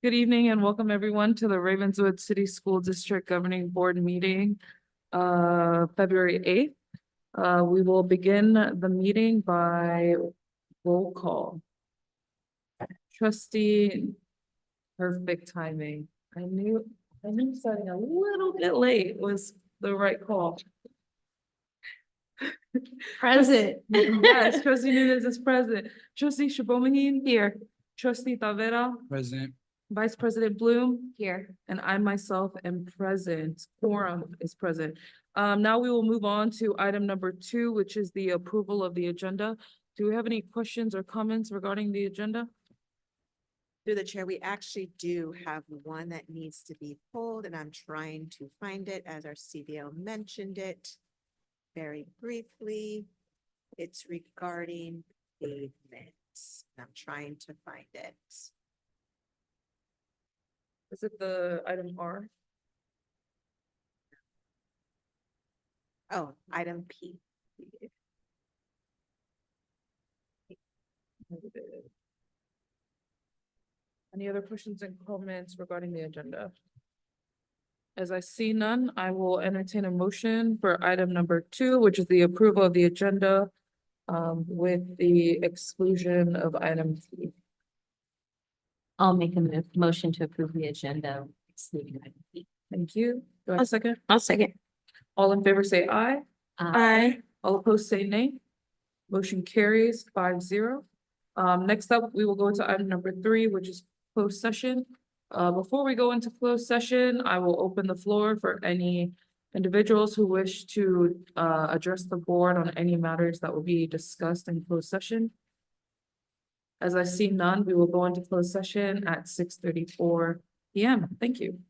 Good evening and welcome everyone to the Ravenswood City School District Governing Board meeting, February 8th. We will begin the meeting by roll call. Trustee, perfect timing. I knew starting a little bit late was the right call. Present. Yes, trustee Nunes is present. Trustee Shabomahin here. Trustee Tavera. President. Vice President Bloom here, and I myself am present. Quorum is present. Now we will move on to item number 2, which is the approval of the agenda. Do we have any questions or comments regarding the agenda? Through the chair, we actually do have one that needs to be pulled, and I'm trying to find it as our CBO mentioned it very briefly. It's regarding pavements. I'm trying to find it. Is it the item R? Oh, item P. Any other questions and comments regarding the agenda? As I see none, I will entertain a motion for item number 2, which is the approval of the agenda with the exclusion of item T. I'll make a motion to approve the agenda, excluding item B. Thank you. Do I have a second? I'll second. All in favor say aye. Aye. All opposed say nay. Motion carries 5-0. Next up, we will go to item number 3, which is closed session. Before we go into closed session, I will open the floor for any individuals who wish to address the board on any matters that will be discussed in closed session. As I see none, we will go into closed session at 6:34 p.m. Thank you.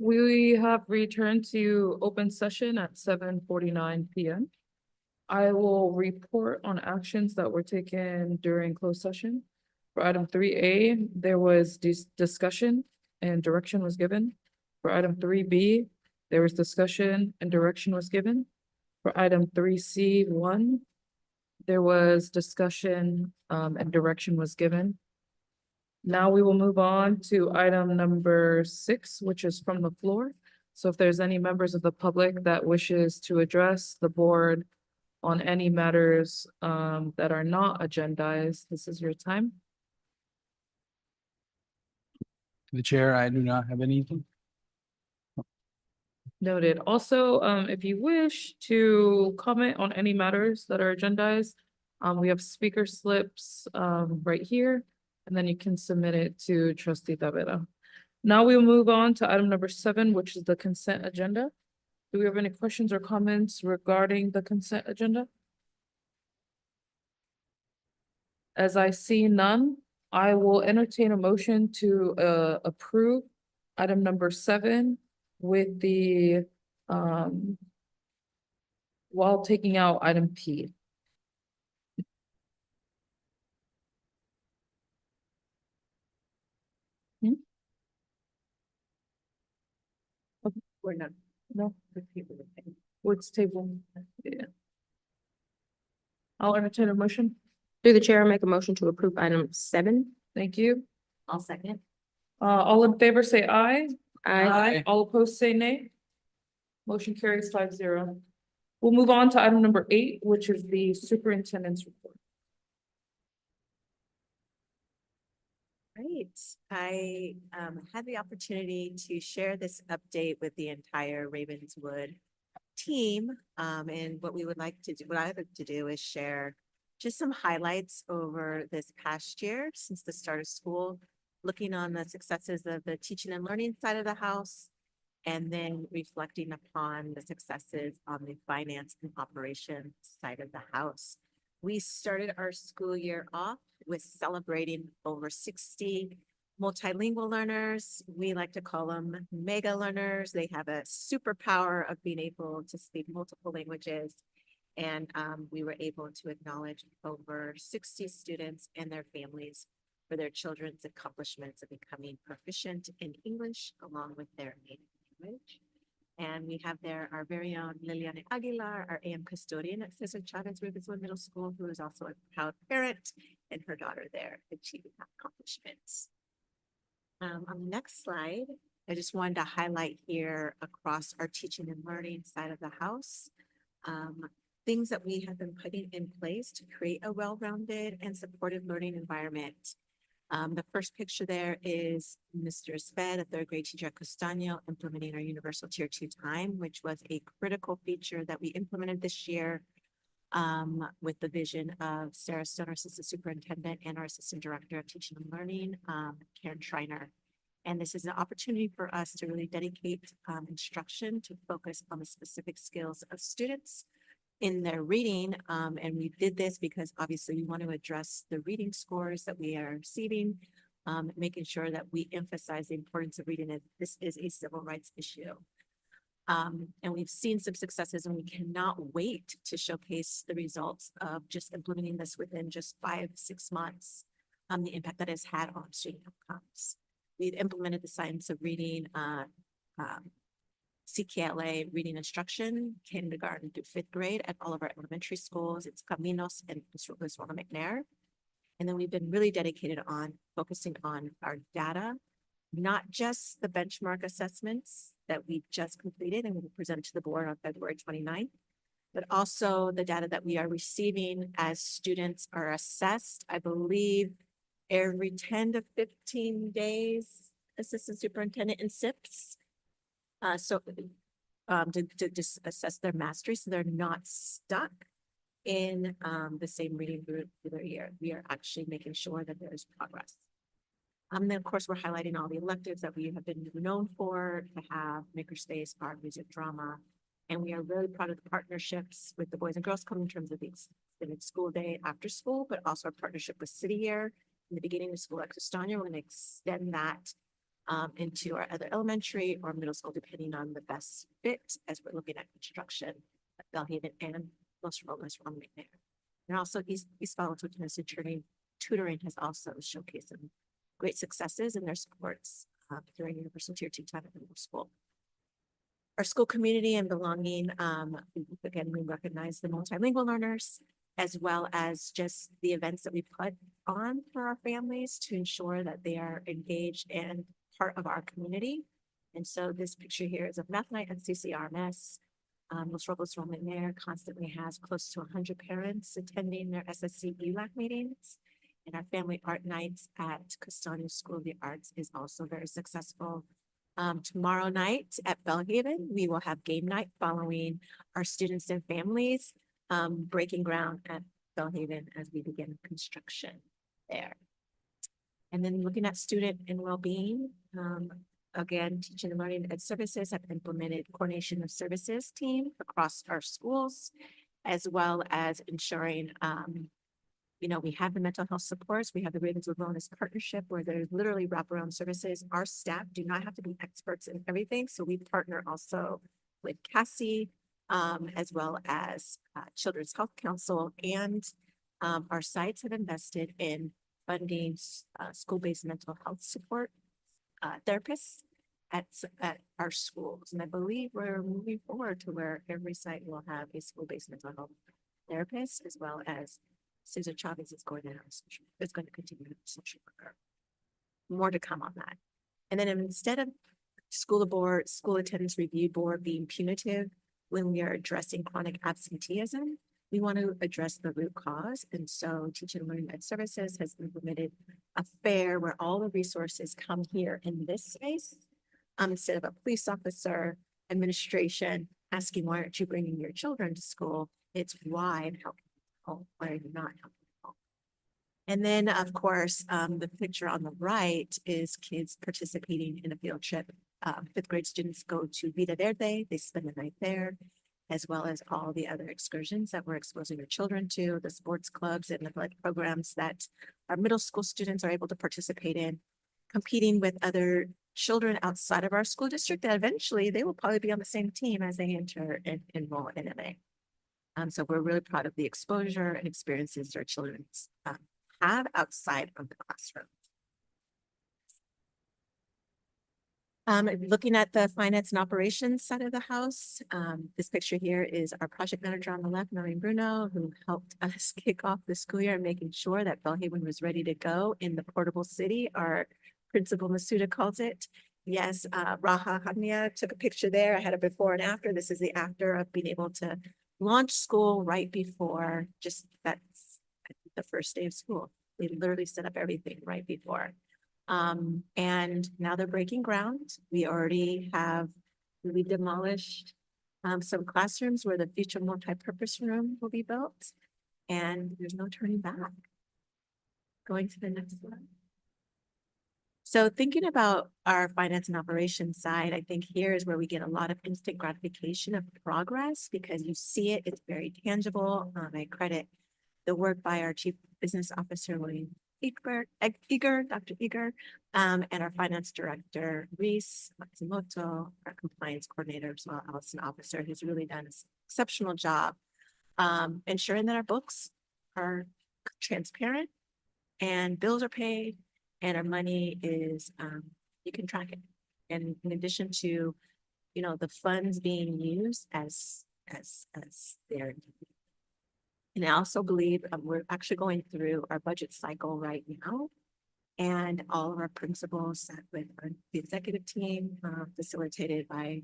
We have returned to open session at 7:49 PM. I will report on actions that were taken during closed session. For item 3A, there was discussion and direction was given. For item 3B, there was discussion and direction was given. For item 3C1, there was discussion and direction was given. Now we will move on to item number 6, which is from the floor. So if there's any members of the public that wishes to address the board on any matters that are not agendized, this is your time. The chair, I do not have anything. Noted. Also, if you wish to comment on any matters that are agendized, we have speaker slips right here, and then you can submit it to trustee Tavera. Now we'll move on to item number 7, which is the consent agenda. Do we have any questions or comments regarding the consent agenda? As I see none, I will entertain a motion to approve item number 7 with the while taking out item P. We're not, no, what's table? Yeah. I'll entertain a motion. Through the chair, I make a motion to approve item 7. Thank you. I'll second. All in favor, say aye. Aye. All opposed, say nay. Motion carries 5-0. We'll move on to item number 8, which is the superintendent's report. Great. I had the opportunity to share this update with the entire Ravenswood team. And what we would like to do, what I would like to do is share just some highlights over this past year since the start of school, looking on the successes of the teaching and learning side of the house, and then reflecting upon the successes on the finance and operations side of the house. We started our school year off with celebrating over 60 multilingual learners. We like to call them mega learners. They have a superpower of being able to speak multiple languages. And we were able to acknowledge over 60 students and their families for their children's accomplishments of becoming proficient in English along with their native language. And we have there our very own Liliana Aguilar, our AM custodian at Cesar Chavez Ravenswood Middle School, who is also a proud parent, and her daughter there achieving accomplishments. On the next slide, I just wanted to highlight here across our teaching and learning side of the house, things that we have been putting in place to create a well-rounded and supportive learning environment. The first picture there is Mr. Sved, a third grade teacher at Costaño, implementing our universal tier 2 time, which was a critical feature that we implemented this year with the vision of Sarah Stone, our assistant superintendent, and our assistant director of teaching and learning, Karen Schreiner. And this is an opportunity for us to really dedicate instruction to focus on the specific skills of students in their reading. And we did this because obviously we want to address the reading scores that we are receiving, making sure that we emphasize the importance of reading. This is a civil rights issue. And we've seen some successes, and we cannot wait to showcase the results of just implementing this within just 5-6 months, the impact that has had on student outcomes. We've implemented the science of reading, CKLA reading instruction, kindergarten through 5th grade at all of our elementary schools. It's Caminos and Ronald McNair. And then we've been really dedicated on focusing on our data, not just the benchmark assessments that we just completed and will present to the board on February 29th, but also the data that we are receiving as students are assessed, I believe, every 10 to 15 days, assistant superintendent in SIPs. To just assess their mastery so they're not stuck in the same reading group for their year. We are actually making sure that there is progress. Then of course, we're highlighting all the electives that we have been known for, to have makerspace, art, music, drama. And we are really proud of the partnerships with the Boys and Girls Club in terms of the extended school day after school, but also our partnership with City Year in the beginning of school at Costaño. We're going to extend that into our other elementary or middle school, depending on the best fit as we're looking at construction at Bellhaven and Los Robles from McNair. And also East Ballwood Tennessee tutoring has also showcased some great successes in their sports during Universal Tier 2 time at the middle school. Our school community and belonging, again, we recognize the multilingual learners as well as just the events that we put on for our families to ensure that they are engaged and part of our community. And so this picture here is of Math Night at CCRMS. Los Robles from McNair constantly has close to 100 parents attending their SSC ELAC meetings. And our family art nights at Castaño School of the Arts is also very successful. Tomorrow night at Bellhaven, we will have game night following our students and families breaking ground at Bellhaven as we begin construction there. And then looking at student and well-being, again, teaching and learning ed services have implemented coordination of services team across our schools, as well as ensuring, we have the mental health supports. We have the Ravenswood Wellness Partnership where there's literally wraparound services. Our staff do not have to be experts in everything. So we partner also with Cassie, as well as Children's Health Council, and our sites have invested in funding school-based mental health support therapists at our schools. And I believe we're moving forward to where every site will have a school-based mental health therapist, as well as Cesar Chavez is going to continue to have a social worker. More to come on that. And then instead of school attendance review board being punitive when we are addressing chronic absenteeism, we want to address the root cause. And so Teaching and Learning Ed Services has implemented a fair where all the resources come here in this space. Instead of a police officer, administration asking, why aren't you bringing your children to school? It's why and how. Why are you not helping people? And then, of course, the picture on the right is kids participating in a field trip. Fifth grade students go to Vida Verde. They spend the night there, as well as all the other excursions that we're exposing our children to, the sports clubs and athletic programs that our middle school students are able to participate in, competing with other children outside of our school district that eventually they will probably be on the same team as they enter and enroll in MA. So we're really proud of the exposure and experiences our children have outside of the classroom. Looking at the finance and operations side of the house, this picture here is our project manager on the left, Noreen Bruno, who helped us kick off the school year, making sure that Bellhaven was ready to go in the portable city. Our principal Masuda calls it. Yes, Raha Hamia took a picture there. I had a before and after. This is the after of being able to launch school right before that's the first day of school. They literally set up everything right before. And now they're breaking ground. We already have really demolished some classrooms where the future multi-purpose room will be built, and there's no turning back. Going to the next slide. So thinking about our finance and operations side, I think here is where we get a lot of instant gratification of progress because you see it, it's very tangible. I credit the work by our Chief Business Officer, William Dr. Eager, and our Finance Director, Reese Matsumoto, our Compliance Coordinator, as well, Allison Officer, who's really done an exceptional job ensuring that our books are transparent and bills are paid and our money is, you can track it. And in addition to, the funds being used as they're. And I also believe we're actually going through our budget cycle right now. And all of our principals sat with the executive team, facilitated by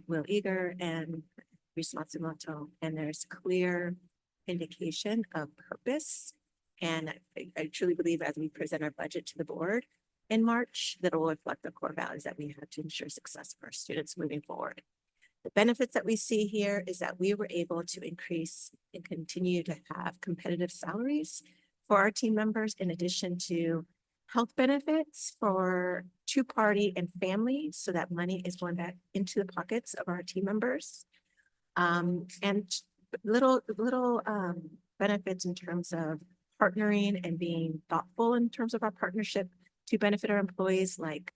Will Eager and Reese Matsumoto. And there's clear indication of purpose. And I truly believe as we present our budget to the board in March, that it will reflect the core values that we have to ensure success for our students moving forward. The benefits that we see here is that we were able to increase and continue to have competitive salaries for our team members, in addition to health benefits for two-party and family, so that money is going back into the pockets of our team members. And little benefits in terms of partnering and being thoughtful in terms of our partnership to benefit our employees, like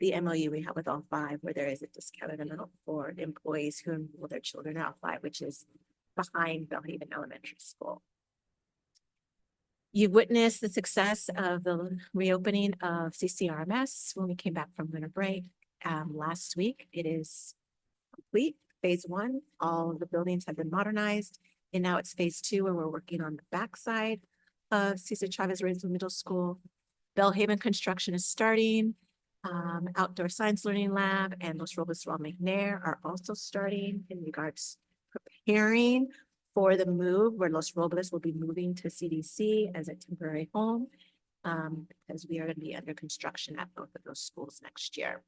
the MOU we have with all five, where there is a discounted amount for employees who enroll their children at all five, which is behind Bellhaven Elementary School. You've witnessed the success of the reopening of CCRMS when we came back from winter break last week. It is complete. Phase 1, all of the buildings have been modernized, and now it's phase 2, where we're working on the backside of Cesar Chavez Ravenswood Middle School. Bellhaven construction is starting. Outdoor science learning lab and Los Robles McNair are also starting in regards preparing for the move, where Los Robles will be moving to CDC as a temporary home, because we are going to be under construction at both of those schools next year.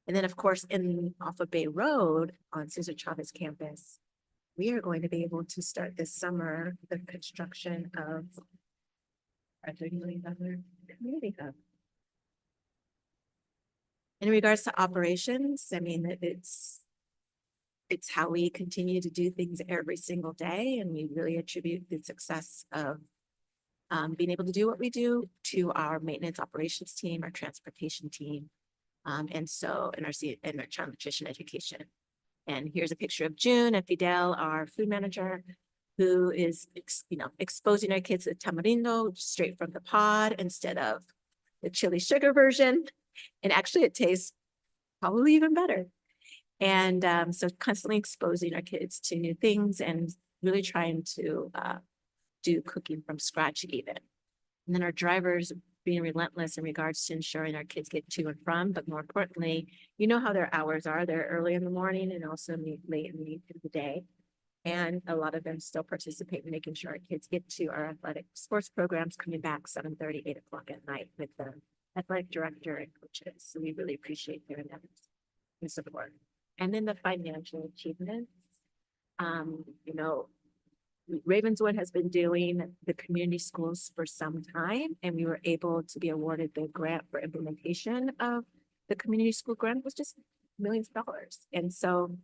And then, of course, off of Bay Road on Cesar Chavez campus, we are going to be able to start this summer the construction of our $30 million community hub. In regards to operations, I mean, it's how we continue to do things every single day, and we really attribute the success of being able to do what we do to our maintenance operations team, our transportation team, and our child nutrition education. And here's a picture of June and Fidel, our food manager, who is exposing our kids to tamarindo straight from the pod instead of the chili sugar version. And actually it tastes probably even better. And so constantly exposing our kids to new things and really trying to do cooking from scratch even. And then our drivers being relentless in regards to ensuring our kids get to and from, but more importantly, you know how their hours are. They're early in the morning and also late in the day. And a lot of them still participate in making sure our kids get to our athletic sports programs, coming back 7:30, 8 o'clock at night with the athletic director and coaches. So we really appreciate their endeavors and support. And then the financial achievements, Ravenswood has been doing the community schools for some time, and we were able to be awarded the grant for implementation of the community school grant, was just millions of dollars. And so,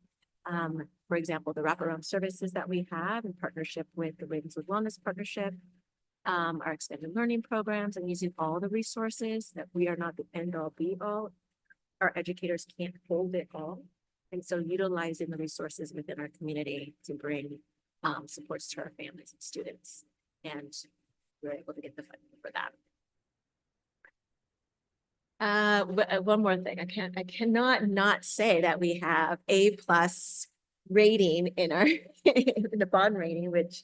for example, the wraparound services that we have in partnership with the Ravenswood Wellness Partnership, our extended learning programs, and using all the resources that we are not the end all be all. Our educators can't hold it all. And so utilizing the resources within our community to bring supports to our families and students. And we're able to get the funding for that. One more thing, I cannot not say that we have A+ rating in our in the bond rating, which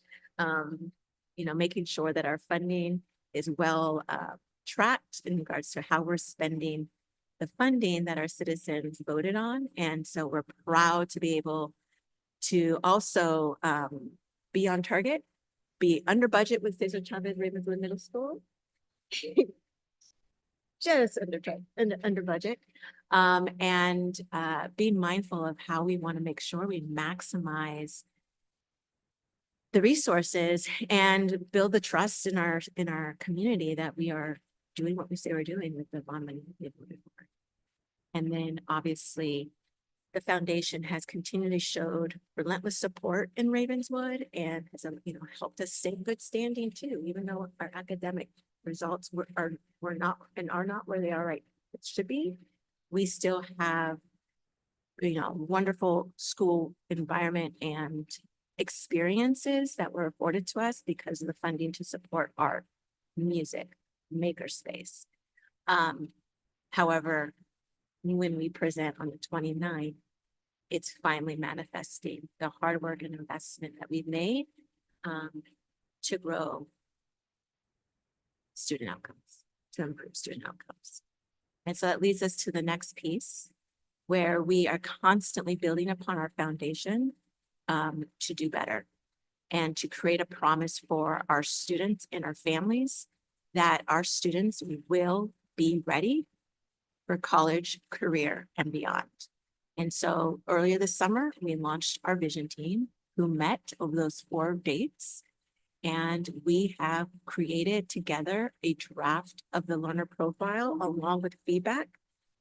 making sure that our funding is well tracked in regards to how we're spending the funding that our citizens voted on. And so we're proud to be able to also be on target, be under budget with Cesar Chavez Ravenswood Middle School. Just under budget, and being mindful of how we want to make sure we maximize the resources and build the trust in our community that we are doing what we say we're doing with the bond money. And then obviously the foundation has continually showed relentless support in Ravenswood and has helped us stay in good standing too, even though our academic results are not where they are right it should be. We still have wonderful school environment and experiences that were afforded to us because of the funding to support art, music, makerspace. However, when we present on the 29th, it's finally manifesting the hard work and investment that we've made to grow student outcomes, to improve student outcomes. And so that leads us to the next piece, where we are constantly building upon our foundation to do better and to create a promise for our students and our families that our students will be ready for college, career, and beyond. And so earlier this summer, we launched our vision team, who met over those 4 dates. And we have created together a draft of the learner profile along with feedback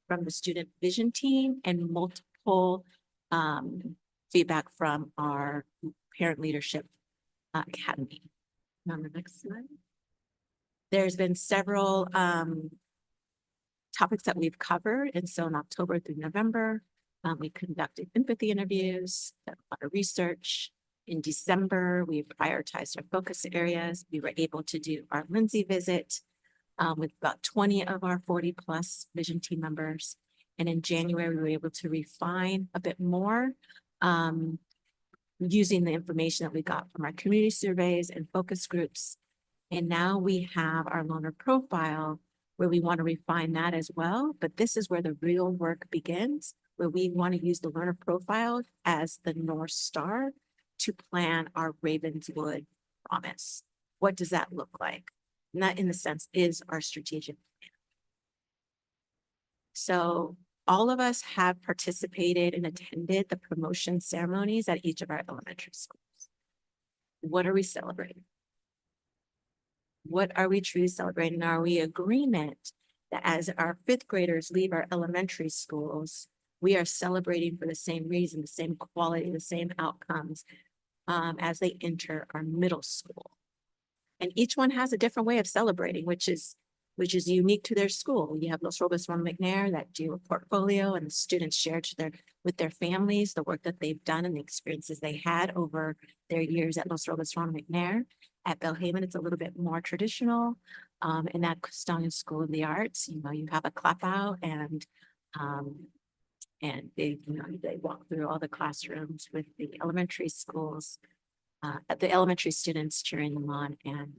from the student vision team and multiple feedback from our parent leadership academy. On the next slide. There's been several topics that we've covered. And so in October through November, we conducted empathy interviews, done a lot of research. In December, we prioritized our focus areas. We were able to do our Lindsay visit with about 20 of our 40+ vision team members. And in January, we were able to refine a bit more using the information that we got from our community surveys and focus groups. And now we have our learner profile where we want to refine that as well. But this is where the real work begins, where we want to use the learner profile as the North Star to plan our Ravenswood promise. What does that look like? And that, in the sense, is our strategic plan. So all of us have participated and attended the promotion ceremonies at each of our elementary schools. What are we celebrating? What are we truly celebrating? Are we in agreement that as our 5th graders leave our elementary schools, we are celebrating for the same reason, the same quality, the same outcomes as they enter our middle school? And each one has a different way of celebrating, which is unique to their school. You have Los Robles Ron McNair that do a portfolio, and the students share with their families the work that they've done and the experiences they had over their years at Los Robles Ron McNair. At Belhaven, it's a little bit more traditional. In that Custodian School of the Arts, you have a clap out and they walk through all the classrooms with the elementary schools. The elementary students cheering them on and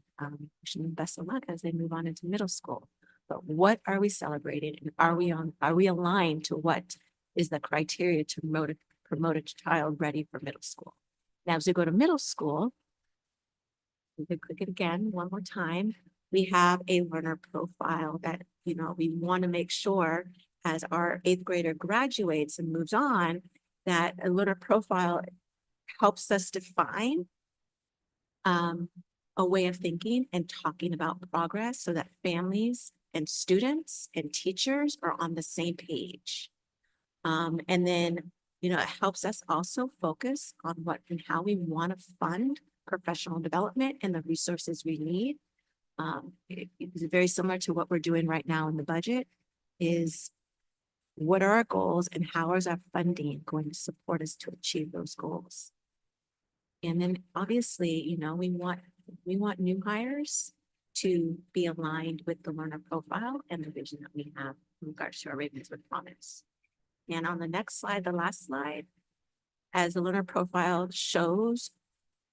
wishing them best of luck as they move on into middle school. But what are we celebrating, and are we aligned to what is the criteria to promote a child ready for middle school? Now, as we go to middle school, we can click it again one more time. We have a learner profile that we want to make sure as our 8th grader graduates and moves on, that a learner profile helps us define a way of thinking and talking about progress so that families and students and teachers are on the same page. And then, it helps us also focus on what and how we want to fund professional development and the resources we need. It is very similar to what we're doing right now in the budget, is what are our goals and how is our funding going to support us to achieve those goals? And then obviously, we want new hires to be aligned with the learner profile and the vision that we have in regards to our Ravenswood promise. And on the next slide, the last slide, as the learner profile shows,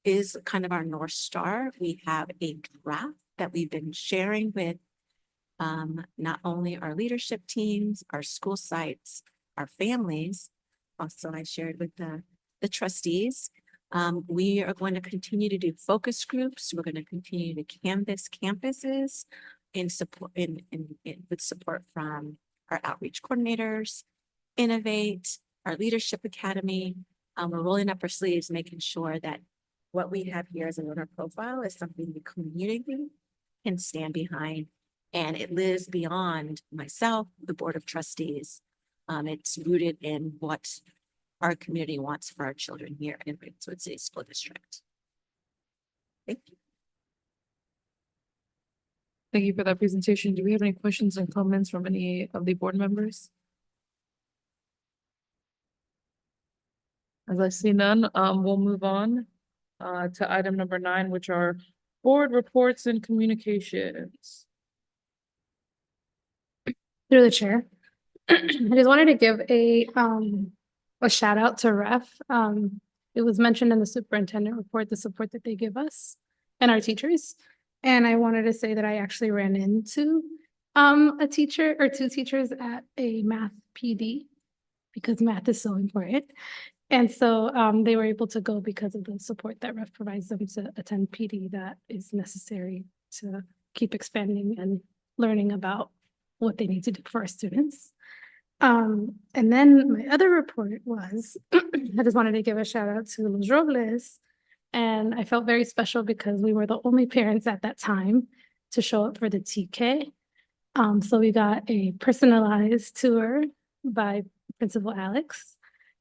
is kind of our North Star. We have a draft that we've been sharing with not only our leadership teams, our school sites, our families. Also, I shared with the trustees. We are going to continue to do focus groups. We're going to continue to canvass campuses with support from our outreach coordinators, Innovate, our leadership academy. We're rolling up our sleeves, making sure that what we have here as a learner profile is something the community can stand behind, and it lives beyond myself, the board of trustees. It's rooted in what our community wants for our children here in Ravenswood City School District. Thank you. Thank you for that presentation. Do we have any questions and comments from any of the board members? As I see none, we'll move on to item number 9, which are board reports and communications. Through the chair. I just wanted to give a shout out to REF. It was mentioned in the superintendent report, the support that they give us and our teachers. And I wanted to say that I actually ran into a teacher or 2 teachers at a math PD because math is so important. And so they were able to go because of the support that REF provides them to attend PD that is necessary to keep expanding and learning about what they need to do for our students. And then my other report was, I just wanted to give a shout out to Los Robles. And I felt very special because we were the only parents at that time to show up for the TK. So we got a personalized tour by Principal Alex.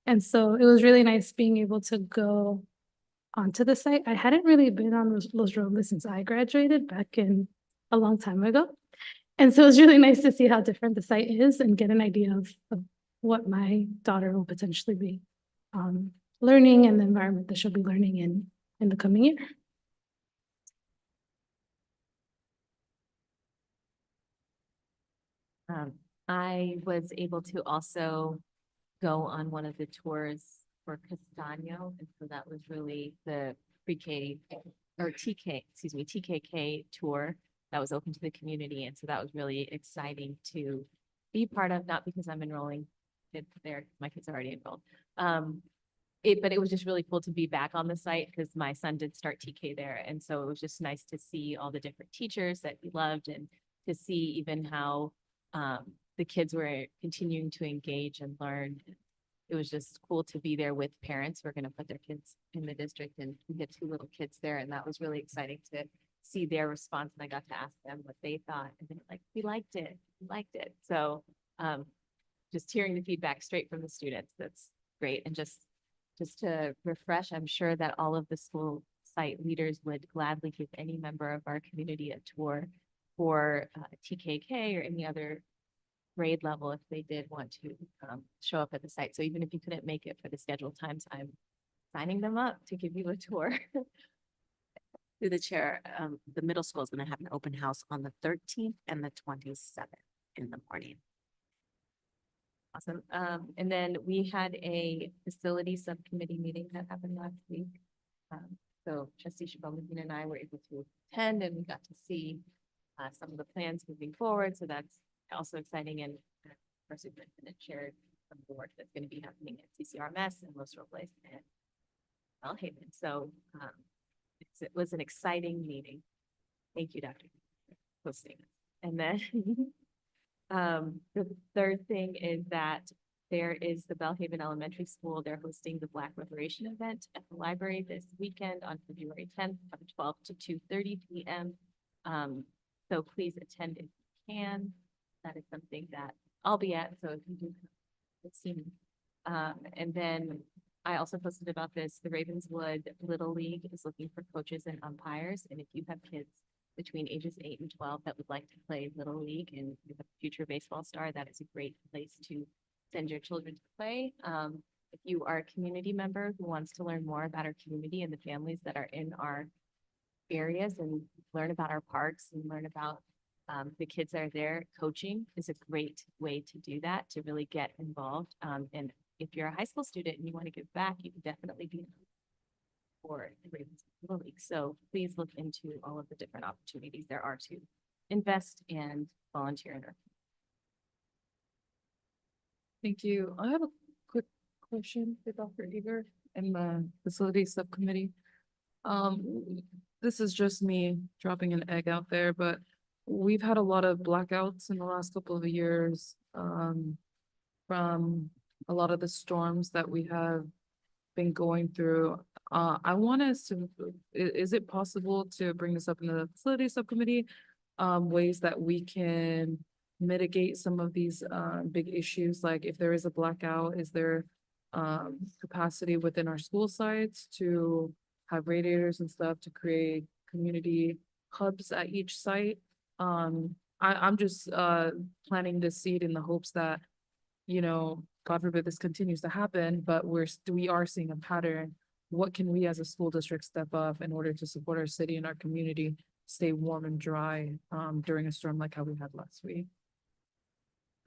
And so it was really nice being able to go onto the site. I hadn't really been on Los Robles since I graduated back in a long time ago. And so it's really nice to see how different the site is and get an idea of what my daughter will potentially be learning and the environment that she'll be learning in the coming year. I was able to also go on one of the tours for Castano, and so that was really the pre-K or TK, excuse me, TKK tour that was open to the community, and so that was really exciting to be part of, not because I'm enrolling kids there, my kids are already enrolled. But it was just really cool to be back on the site because my son did start TK there, and so it was just nice to see all the different teachers that he loved and to see even how the kids were continuing to engage and learn. It was just cool to be there with parents who are going to put their kids in the district, and we had 2 little kids there, and that was really exciting to see their response. And I got to ask them what they thought, and they're like, we liked it. So just hearing the feedback straight from the students, that's great. And just to refresh, I'm sure that all of the school site leaders would gladly give any member of our community a tour for TKK or any other grade level if they did want to show up at the site. So even if you couldn't make it for the scheduled times, I'm signing them up to give you a tour. Through the chair, the middle school is going to have an open house on the 13th and the 27th in the morning. Awesome. And then we had a facility subcommittee meeting that happened last week. So Trustee Shabbat and I were able to attend, and we got to see some of the plans moving forward. So that's also exciting. And our superintendent shared some of the work that's going to be happening at CCRMS and Los Robles and Belhaven. So it was an exciting meeting. Thank you, Dr. for hosting. And then the third thing is that there is the Belhaven Elementary School. They're hosting the Black Liberation event at the library this weekend on February 10th from 12 to 2:30 p.m. So please attend if you can. That is something that I'll be at. So if you do see me. And then I also posted about this. The Ravenswood Little League is looking for coaches and umpires. And if you have kids between ages 8 and 12 that would like to play Little League and you're a future baseball star, that is a great place to send your children to play. If you are a community member who wants to learn more about our community and the families that are in our areas and learn about our parks and learn about the kids that are there, coaching is a great way to do that, to really get involved. And if you're a high school student and you want to give back, you can definitely be for the Ravenswood Little League. So please look into all of the different opportunities there are to invest and volunteer in our. Thank you. I have a quick question for Dr. Eager and the facility subcommittee. This is just me dropping an egg out there, but we've had a lot of blackouts in the last couple of years from a lot of the storms that we have been going through. I want us to, is it possible to bring this up in the facility subcommittee? Ways that we can mitigate some of these big issues, like if there is a blackout, is there capacity within our school sites to have radiators and stuff to create community hubs at each site? I'm just planting this seed in the hopes that, you know, God forbid this continues to happen, but we are seeing a pattern. What can we as a school district step up in order to support our city and our community stay warm and dry during a storm like how we had last week?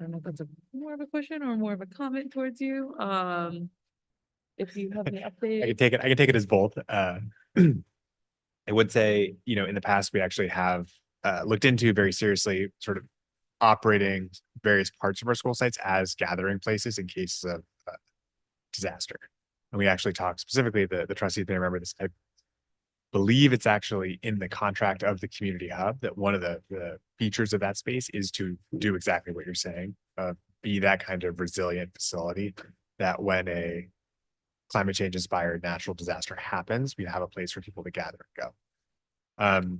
I don't know if that's more of a question or more of a comment towards you. If you have any update. I can take it as both. I would say, you know, in the past, we actually have looked into very seriously sort of operating various parts of our school sites as gathering places in cases of disaster. And we actually talked specifically, the trustees may remember this, I believe it's actually in the contract of the community hub that one of the features of that space is to do exactly what you're saying, be that kind of resilient facility that when a climate change inspired natural disaster happens, we have a place for people to gather and go.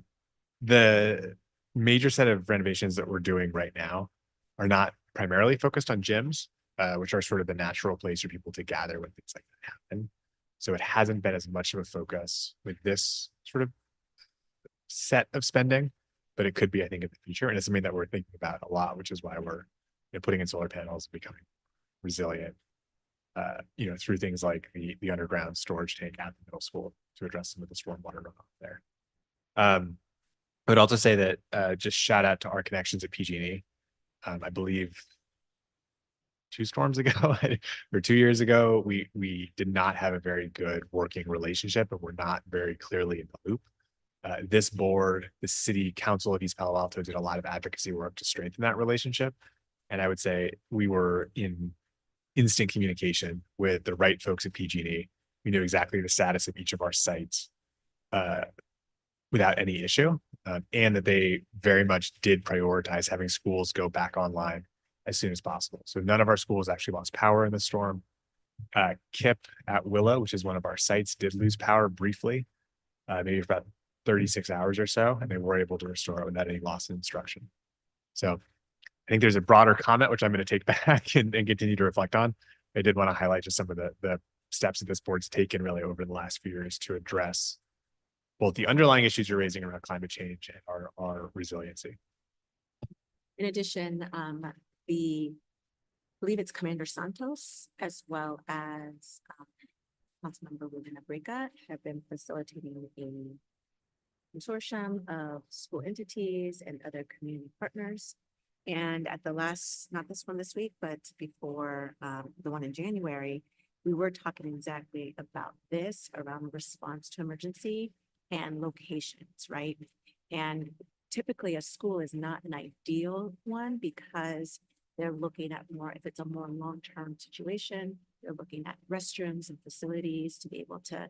The major set of renovations that we're doing right now are not primarily focused on gyms, which are sort of the natural place for people to gather when things like that happen. So it hasn't been as much of a focus with this sort of set of spending. but it could be, I think, in the future. And it's something that we're thinking about a lot, which is why we're putting in solar panels, becoming resilient, through things like the underground storage tank at the middle school to address some of the stormwater runoff there. I would also say that just shout out to our connections at PG&E. I believe 2 storms ago or 2 years ago, we did not have a very good working relationship, and we're not very clearly in the loop. This board, the city council of East Palo Alto, did a lot of advocacy work to strengthen that relationship. And I would say we were in instant communication with the right folks at PG&E. We knew exactly the status of each of our sites without any issue, and that they very much did prioritize having schools go back online as soon as possible. So none of our schools actually lost power in the storm. KIP at Willow, which is one of our sites, did lose power briefly, maybe for about 36 hours or so, and they were able to restore it without any loss of instruction. So I think there's a broader comment, which I'm going to take back and continue to reflect on. I did want to highlight just some of the steps that this board's taken really over the last few years to address both the underlying issues you're raising around climate change and our resiliency. In addition, I believe it's Commander Santos, as well as Councilmember Ruben Abrica, have been facilitating a consortium of school entities and other community partners. And at the last, not this one this week, but before the one in January, we were talking exactly about this around response to emergency and locations, right? And typically a school is not an ideal one because they're looking at more, if it's a more long-term situation, they're looking at restrooms and facilities to be able to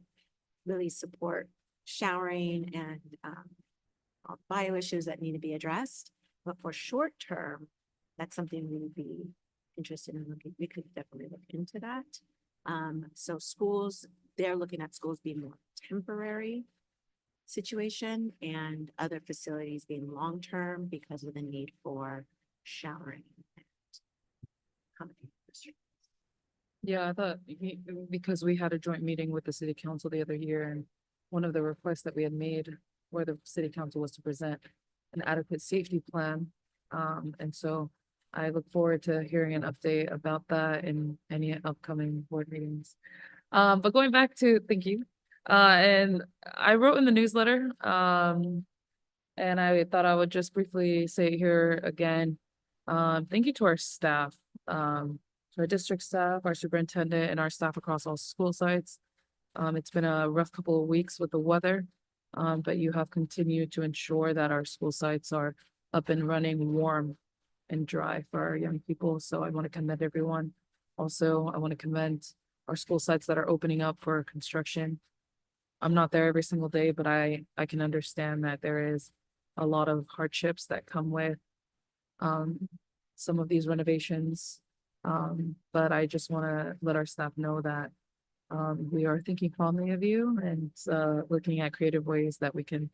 really support showering and all bio issues that need to be addressed. But for short term, that's something we would be interested in looking. We could definitely look into that. So schools, they're looking at schools being more temporary situation and other facilities being long-term because of the need for showering and accommodating restrooms. Yeah, I thought because we had a joint meeting with the city council the other year, and one of the requests that we had made where the city council was to present an adequate safety plan. And so I look forward to hearing an update about that in any upcoming board meetings. But going back to, thank you. And I wrote in the newsletter, and I thought I would just briefly say it here again. Thank you to our staff, to our district staff, our superintendent, and our staff across all school sites. It's been a rough couple of weeks with the weather, but you have continued to ensure that our school sites are up and running, warm and dry for our young people. So I want to commend everyone. Also, I want to commend our school sites that are opening up for construction. I'm not there every single day, but I can understand that there is a lot of hardships that come with some of these renovations. But I just want to let our staff know that we are thinking fondly of you and looking at creative ways that we can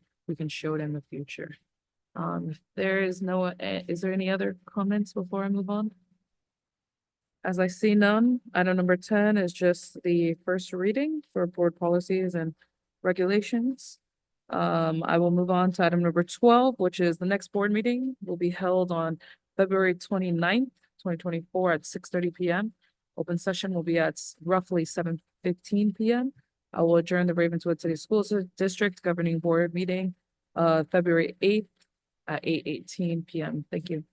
show it in the future. If there is is there any other comments before I move on? As I see none, item number 10 is just the first reading for board policies and regulations. I will move on to item number 12, which is the next board meeting will be held on February 29th, 2024 at 6:30 p.m. Open session will be at roughly 7:15 p.m. I will adjourn the Ravenswood City Schools District Governing Board meeting February 8th at 8:18 p.m. Thank you.